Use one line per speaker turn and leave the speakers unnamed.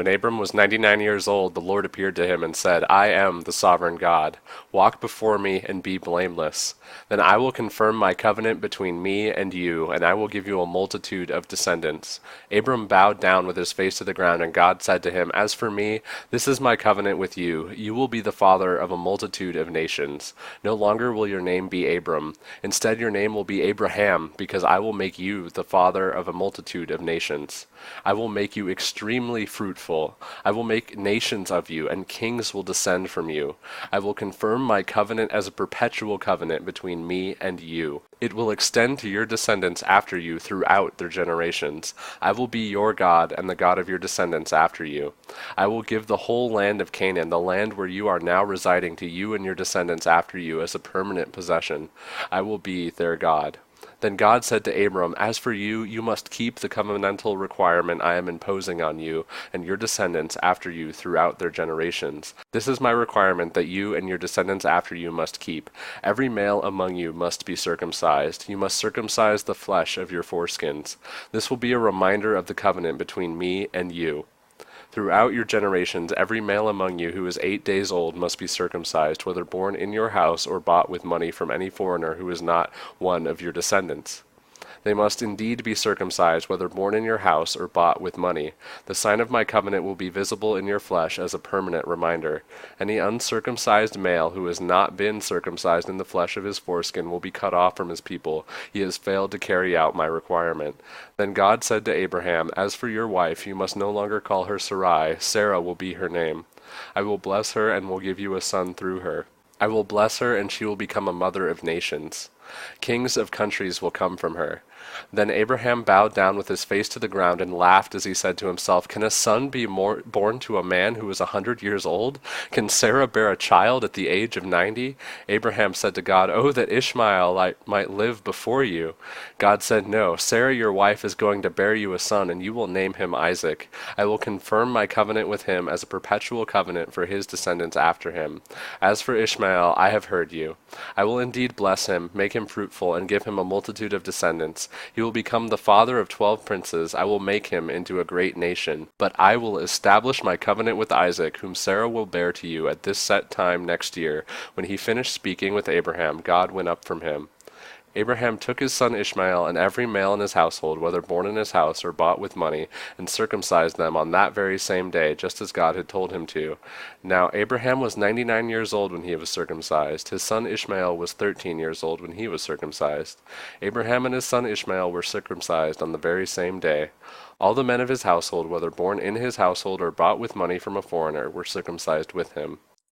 When Abram was 99 years old, the Lord appeared to him and said, I am the sovereign God. Walk before me and be blameless. Then I will confirm my covenant between me and you, and I will give you a multitude of descendants. Abram bowed down with his face to the ground, and God said to him, As for me, this is my covenant with you. You will be the father of a multitude of nations. No longer will your name be Abram. Instead, your name will be Abraham, because I will make you the father of a multitude of nations. I will make you extremely fruitful. I will make nations of you, and kings will descend from you. I will confirm my covenant as a perpetual covenant between me and you. It will extend to your descendants after you throughout their generations. I will be your God and the God of your descendants after you. I will give the whole land of Canaan, the land where you are now residing, to you and your descendants after you as a permanent possession. I will be their God. Then God said to Abram, As for you, you must keep the covenantal requirement I am imposing on you and your descendants after you throughout their generations. This is my requirement that you and your descendants after you must keep. Every male among you must be circumcised. You must circumcise the flesh of your foreskins. This will be a reminder of the covenant between me and you. Throughout your generations, every male among you who is 8 days old must be circumcised, whether born in your house or bought with money from any foreigner who is not one of your descendants. They must indeed be circumcised, whether born in your house or bought with money. The sign of my covenant will be visible in your flesh as a permanent reminder. Any uncircumcised male who has not been circumcised in the flesh of his foreskin will be cut off from his people. He has failed to carry out my requirement. Then God said to Abraham, As for your wife, you must no longer call her Sarai. Sarah will be her name. I will bless her and will give you a son through her. I will bless her, and she will become a mother of nations. Kings of countries will come from her. Then Abraham bowed down with his face to the ground and laughed as he said to himself, Can a son be born to a man who is 100 years old? Can Sarah bear a child at the age of 90? Abraham said to God, Oh, that Ishmael might live before you. God said, No, Sarah your wife is going to bear you a son, and you will name him Isaac. I will confirm my covenant with him as a perpetual covenant for his descendants after him. As for Ishmael, I have heard you. I will indeed bless him, make him fruitful, and give him a multitude of descendants. He will become the father of 12 princes. I will make him into a great nation. But I will establish my covenant with Isaac, whom Sarah will bear to you at this set time next year. When he finished speaking with Abraham, God went up from him. Abraham took his son Ishmael and every male in his household, whether born in his house or bought with money, and circumcised them on that very same day, just as God had told him to. Now Abraham was 99 years old when he was circumcised. His son Ishmael was 13 years old when he was circumcised. Abraham and his son Ishmael were circumcised on the very same day. All the men of his household, whether born in his household or bought with money from a foreigner, were circumcised with him.